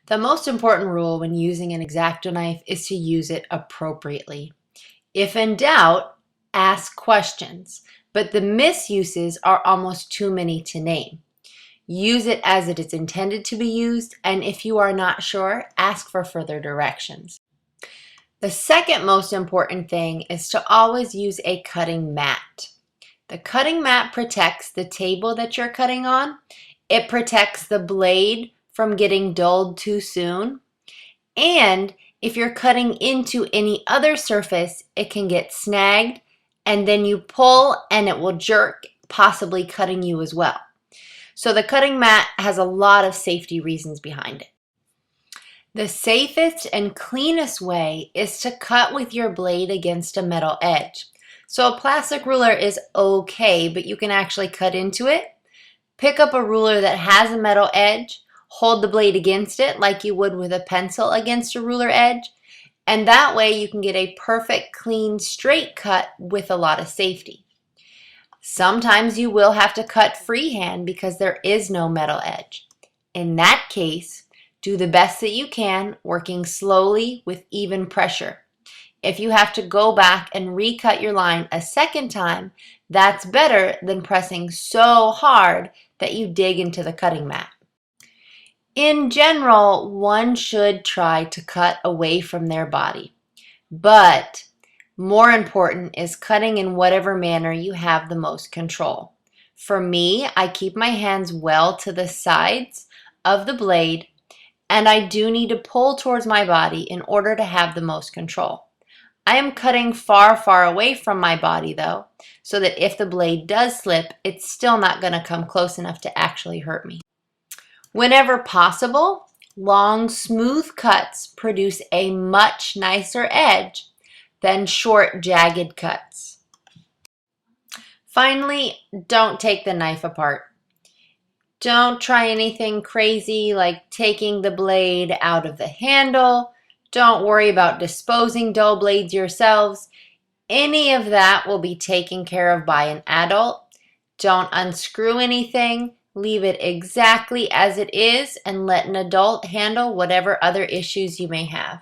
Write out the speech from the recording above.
The most important rule when using an Xacto knife is to use it appropriately. If in doubt, ask questions, but the misuses are almost too many to name. Use it as it is intended to be used, and if you are not sure, ask for further directions. The second most important thing is to always use a cutting mat. The cutting mat protects the table that you're cutting on. It protects the blade from getting dulled too soon. And if you're cutting into any other surface, it can get snagged and then you pull and it will jerk, possibly cutting you as well. So the cutting mat has a lot of safety reasons behind it. The safest and cleanest way is to cut with your blade against a metal edge. So a plastic ruler is okay, but you can actually cut into it. Pick up a ruler that has a metal edge, hold the blade against it like you would with a pencil against a ruler edge, and that way you can get a perfect, clean, straight cut with a lot of safety. Sometimes you will have to cut freehand because there is no metal edge. In that case, do the best that you can, working slowly with even pressure. If you have to go back and recut your line a second time, that's better than pressing so hard that you dig into the cutting mat. In general, one should try to cut away from their body, but more important is cutting in whatever manner you have the most control. For me, I keep my hands well to the sides of the blade, and I do need to pull towards my body in order to have the most control. I am cutting far, far away from my body though, so that if the blade does slip, it's still not going to come close enough to actually hurt me. Whenever possible, long, smooth cuts produce a much nicer edge than short, jagged cuts. Finally, don't take the knife apart. Don't try anything crazy like taking the blade out of the handle. Don't worry about disposing dull blades yourselves. Any of that will be taken care of by an adult. Don't unscrew anything. Leave it exactly as it is and let an adult handle whatever other issues you may have.